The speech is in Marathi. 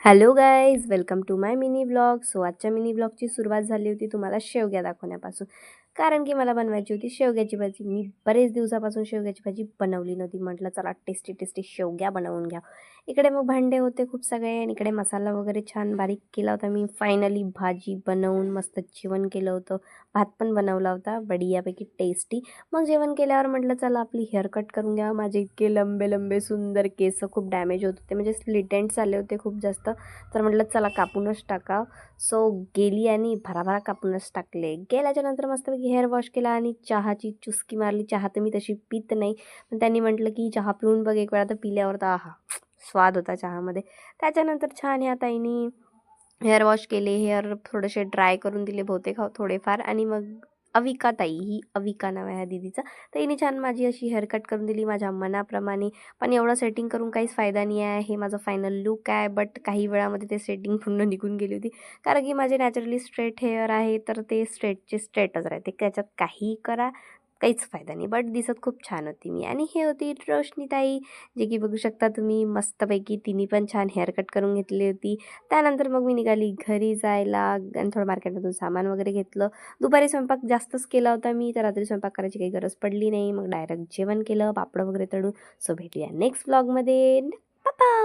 Hello guys, welcome to my mini vlog. So आजच्या मिनी व्लॉगची सुरुवात झाली होती तुम्हाला शेवग्या दाखवण्यापासून. कारण की मला बनवायची होती शेवग्याची भाजी. मी बरेच दिवसापासून शेवग्याची भाजी बनवली नव्हती. म्हटलं चला टेस्टी टेस्टी शेवग्या बनवून घ्या. इकडे मग भांडे होते खूप सगळे आणि इकडे मसाला वगैरे छान बारीक केला होता मी. फायनली भाजी बनवून मस्त जेवण केलं होतं. भात पण बनवला होता बढियापैकी टेस्टी. मग जेवण केल्यावर म्हटलं चला आपली हेअर कट करून घ्या. माझे इतके लंबे लंबे सुंदर केस खूप डॅमेज होत होते, म्हणजे स्प्लिट एंड्स आले होते खूप जास्त. तर म्हटलं चला कापूनच टाका. सो गेली आणि भराभरा कापूनच टाकले. गेल्याच्या नंतर मस्तपैकी हेअर वॉश केला आणि चहाची चुस्की मारली. चहा तर मी तशी पित नाही, पण त्यांनी म्हटलं की चहा पिऊन बघ एक वेळा. तर पिल्यावर तर आहा, स्वाद होता चहामध्ये. त्याच्यानंतर छान ह्या ताईनी हेअर वॉश केले, हेअर थोडेसे ड्राय करून दिले बहुतेक थोडेफार. आणि मग अविका ताई, ही अविका नाव आहे ह्या दीदीचं. तर हिने छान माझी अशी हेअर कट करून दिली माझ्या मनाप्रमाणे. पण एवढं सेटिंग करून काहीच फायदा नाही आहे. हे माझं फायनल लुक आहे, बट काही वेळामध्ये ते सेटिंग पूर्ण निघून गेली होती. कारण की माझे नॅचरली स्ट्रेट हेअर आहे, तर ते स्ट्रेटचे स्ट्रेटच राहते. त्याच्यात काहीही करा, काहीच फायदा नाही. बट दिसत खूप छान होती मी. आणि हे होती रोशनीताई, जे की बघू शकता तुम्ही मस्तपैकी. तिने पण छान हेअर कट करून घेतली होती. त्यानंतर मग मी निघाली घरी जायला आणि थोडं मार्केटमधून सामान वगैरे घेतलं. दुपारी स्वयंपाक जास्तच केला होता मी, तर रात्री स्वयंपाक करायची काही गरज पडली नाही. मग डायरेक्ट जेवण केलं, पापड वगैरे तळून. सो भेटूया नेक्स्ट व्लॉगमध्ये. बाय.